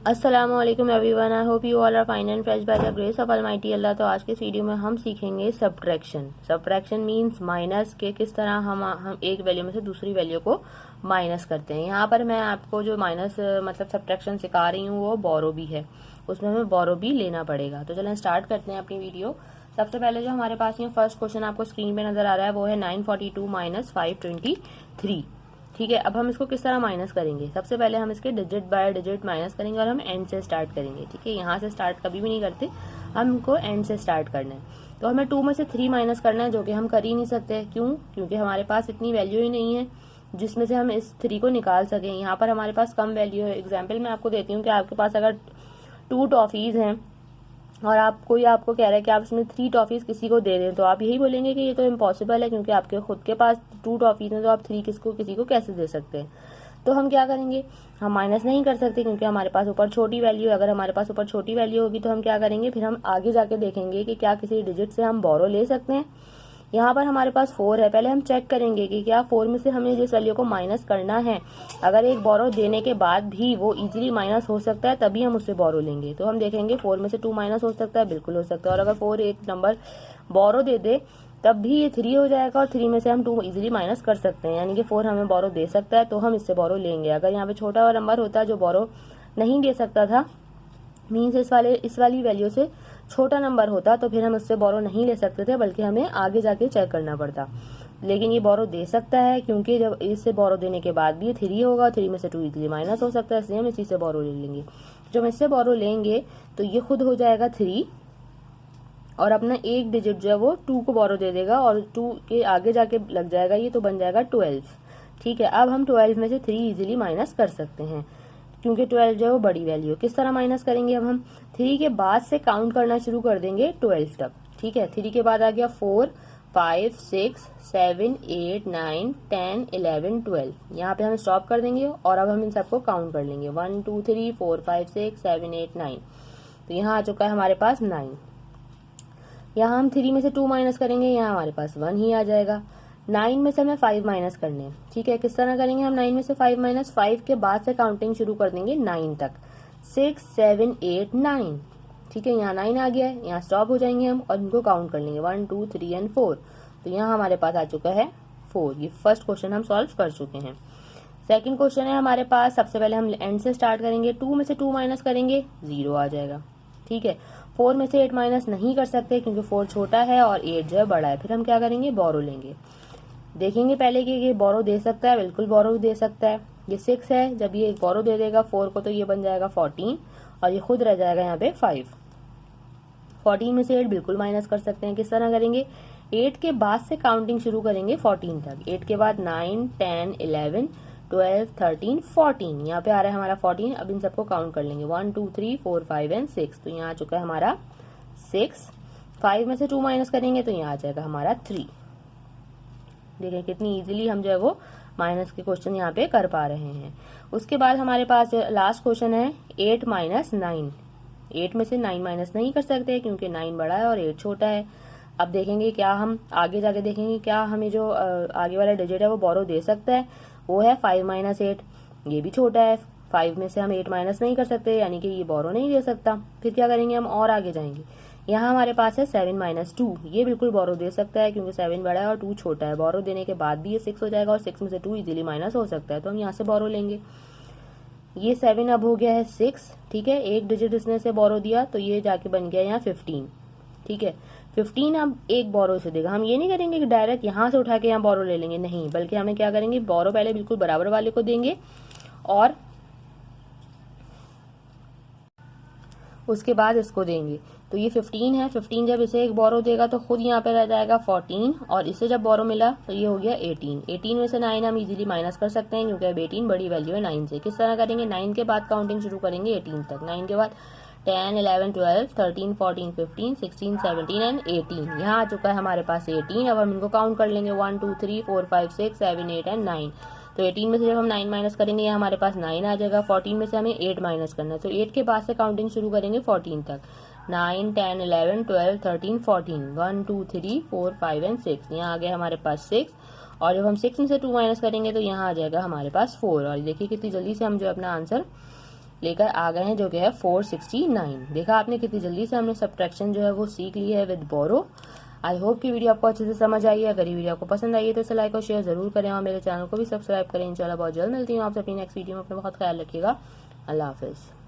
अस्सलामु अलैकुम everyone, I hope you all are fine and fresh by the grace of almighty Allah. तो आज के इस वीडियो में हम सीखेंगे सब्ट्रैक्शन। सब्ट्रैक्शन मींस माइनस के किस तरह हम एक वैल्यू में से दूसरी वैल्यू को माइनस करते हैं। यहाँ पर मैं आपको जो माइनस मतलब सब्ट्रैक्शन सिखा रही हूँ वो बोरो भी है, उसमें हमें बोरो भी लेना पड़ेगा। तो चलें स्टार्ट करते हैं अपनी वीडियो। सबसे पहले जो हमारे पास ये फर्स्ट क्वेश्चन आपको स्क्रीन पे नजर आ रहा है वो है 942 माइनस 523। ठीक है, अब हम इसको किस तरह माइनस करेंगे। सबसे पहले हम इसके डिजिट बाय डिजिट माइनस करेंगे और हम एंड से स्टार्ट करेंगे। ठीक है, यहाँ से स्टार्ट कभी भी नहीं करते, हमको एंड से स्टार्ट करना है। तो हमें 2 में से 3 माइनस करना है, जो कि हम कर ही नहीं सकते। क्यों? क्योंकि हमारे पास इतनी वैल्यू ही नहीं है जिसमें से हम इस 3 को निकाल सकें। यहाँ पर हमारे पास कम वैल्यू है। एग्जाम्पल मैं आपको देती हूँ कि आपके पास अगर 2 टॉफीज हैं और आपको कह रहा है कि आप इसमें 3 टॉफीज किसी को दे दें, तो आप यही बोलेंगे कि ये तो इम्पॉसिबल है, क्योंकि आपके खुद के पास 2 टॉफीज हैं, तो आप 3 किसी को कैसे दे सकते हैं। तो हम क्या करेंगे, हम माइनस नहीं कर सकते क्योंकि हमारे पास ऊपर छोटी वैल्यू है। अगर हमारे पास ऊपर छोटी वैल्यू होगी तो हम क्या करेंगे, फिर हम आगे जाके देखेंगे कि क्या किसी डिजिट से हम बोरो ले सकते हैं। यहाँ पर हमारे पास 4 है, पहले हम चेक करेंगे कि क्या 4 में से हमें जिस वैल्यू को माइनस करना है, अगर एक बोरो देने के बाद भी वो इजीली माइनस हो सकता है तभी हम उससे बोरो लेंगे। तो हम देखेंगे 4 में से 2 माइनस हो सकता है, बिल्कुल हो सकता है। और अगर 4 एक नंबर बोरो दे दे तब भी ये 3 हो जाएगा और 3 में से हम 2 इजीली माइनस कर सकते हैं, यानी कि 4 हमें बोरो दे सकता है तो हम इससे बोरो लेंगे। अगर यहाँ पे छोटा वाला नंबर होता जो बोरो नहीं दे सकता था, मीन्स इस वाली वैल्यू से छोटा नंबर होता, तो फिर हम उससे बोरो नहीं ले सकते थे, बल्कि हमें आगे जाके चेक करना पड़ता। लेकिन ये बोरो दे सकता है क्योंकि जब इससे बोरो देने के बाद भी ये 3 होगा, 3 में से 2 इजीली माइनस हो सकता है, इसलिए हम इसी से बोरो ले लेंगे। जब हम इससे बोरो लेंगे तो ये खुद हो जाएगा 3 और अपना एक डिजिट जो है वो 2 को बोरो दे देगा और 2 के आगे जाके लग जाएगा ये, तो बन जाएगा 12। ठीक है, अब हम 12 में से 3 इजीली माइनस कर सकते हैं क्योंकि 12 जो है वो बड़ी वैल्यू है। किस तरह माइनस करेंगे, अब हम 3 के बाद से काउंट करना शुरू कर देंगे 12 तक। ठीक है, 3 के बाद आ गया 4, 5, 6, 7, 8, 9, 10, 11, 12। यहाँ पे हम स्टॉप कर देंगे और अब हम इन सबको काउंट कर लेंगे 1, 2, 3, 4, 5, 6, 7, 8, 9। तो यहाँ आ चुका है हमारे पास 9। यहाँ हम 3 में से 2 माइनस करेंगे, यहाँ हमारे पास 1 ही आ जाएगा। 9 में से हमें 5 माइनस करने हैं। ठीक है, किस तरह करेंगे हम 9 में से 5 माइनस, 5 के बाद से काउंटिंग शुरू कर देंगे 9 तक, 6, 7, 8, 9। ठीक है, यहाँ 9 आ गया है, यहाँ स्टॉप हो जाएंगे हम और इनको काउंट कर लेंगे 1, 2, 3 एंड 4। तो यहाँ हमारे पास आ चुका है 4। ये फर्स्ट क्वेश्चन हम सॉल्व कर चुके हैं। सेकंड क्वेश्चन है हमारे पास, सबसे पहले हम एंड से स्टार्ट करेंगे। 2 में से 2 माइनस करेंगे, 0 आ जाएगा। ठीक है, 4 में से 8 माइनस नहीं कर सकते क्योंकि 4 छोटा है और 8 जो है बड़ा है। फिर हम क्या करेंगे, बोरो लेंगे। देखेंगे पहले कि ये बोरो दे सकता है, बिल्कुल बोरो दे सकता है। ये 6 है, जब ये बोरो दे देगा 4 को तो ये बन जाएगा 14 और ये खुद रह जाएगा यहाँ पे 5। 14 में से 8 बिल्कुल माइनस कर सकते हैं। किस तरह करेंगे, 8 के बाद से काउंटिंग शुरू करेंगे 14 तक। 8 के बाद 9, 10, 11, 12, 13, 14। यहाँ पे आ रहा है हमारा 14। अब इन सबको काउंट कर लेंगे 1, 2, 3, 4, 5 एंड 6। तो यहाँ आ चुका है हमारा 6। 5 में से 2 माइनस करेंगे तो यहाँ आ जाएगा हमारा 3। देखें कितनी इजीली हम जो है वो माइनस के क्वेश्चन यहाँ पे कर पा रहे हैं। उसके बाद हमारे पास लास्ट क्वेश्चन है 8 माइनस 9। 8 में से 9 माइनस नहीं कर सकते क्योंकि 9 बड़ा है और 8 छोटा है। अब देखेंगे क्या हम आगे जाके देखेंगे क्या हमें जो आगे वाला डिजिट है वो बोरो दे सकता है। वो है 5 माइनस 8। ये भी छोटा है, 5 में से हम 8 माइनस नहीं कर सकते, यानी कि ये बोरो नहीं दे सकता। फिर क्या करेंगे, हम और आगे जाएंगे। यहाँ हमारे पास है 7 माइनस 2। ये बिल्कुल बोरो दे सकता है क्योंकि 7 बड़ा है और 2 छोटा है। बोरो देने के बाद भी ये 6 हो जाएगा और 6 में से 2 इजीली माइनस हो सकता है, तो हम यहाँ से बोरो लेंगे। ये 7 अब हो गया है 6। ठीक है, एक डिजिट इसने से बोरो दिया तो ये जाके बन गया यहाँ 15। ठीक है, 15 अब एक बोरो से देगा। हम ये नहीं करेंगे कि डायरेक्ट यहाँ से उठा के यहाँ बोरो ले लेंगे, नहीं, बल्कि हमें क्या करेंगे, बोरो पहले बिल्कुल बराबर वाले को देंगे और उसके बाद इसको देंगे। तो ये 15 है, 15 जब इसे एक बोरो देगा तो खुद यहाँ पे रह जाएगा 14 और इसे जब बोरो मिला तो ये हो गया 18। 18 में से 9 हम इजीली माइनस कर सकते हैं क्योंकि अब 18 बड़ी वैल्यू है 9 से। किस तरह करेंगे, 9 के बाद काउंटिंग शुरू करेंगे 18 तक। 9 के बाद 10, 11, 12, 13, 14, 15, 16, 17 एंड 18। यहाँ आ चुका है हमारे पास 18। अब हम इनको काउंट कर लेंगे 1, 2, 3, 4, 5, 6, 7, 8 एंड 9। तो 18 में से जब हम 9 माइनस करेंगे यहाँ हमारे पास 9 आ जाएगा। 14 में से हमें 8 माइनस करना है, तो 8 के बाद से काउंटिंग शुरू करेंगे 14 तक। 9, 10, 11, 12, 13, 14, 1, 2, 3, 4, 5 एंड 6। यहाँ आ गया हमारे पास 6 और जब हम 6 में से 2 माइनस करेंगे तो यहाँ आ जाएगा हमारे पास 4। और देखिए कितनी जल्दी से हम जो अपना आंसर लेकर आ गए हैं, जो कि है 469। देखा आपने कितनी जल्दी से हमने सब्ट्रैक्शन जो है वो सीख ली है विद बोरो। आई होप कि वीडियो आपको अच्छे से समझ आई है। अगर ये वीडियो आपको पसंद आई है तो इसे लाइक और शेयर जरूर करें और मेरे चैनल को भी सब्सक्राइब करें। इंशाल्लाह बहुत जल्द मिलती हूँ आपसे अपनी नेक्स्ट वीडियो में। अपना बहुत ख्याल रखिएगा। अल्लाह हाफिज़।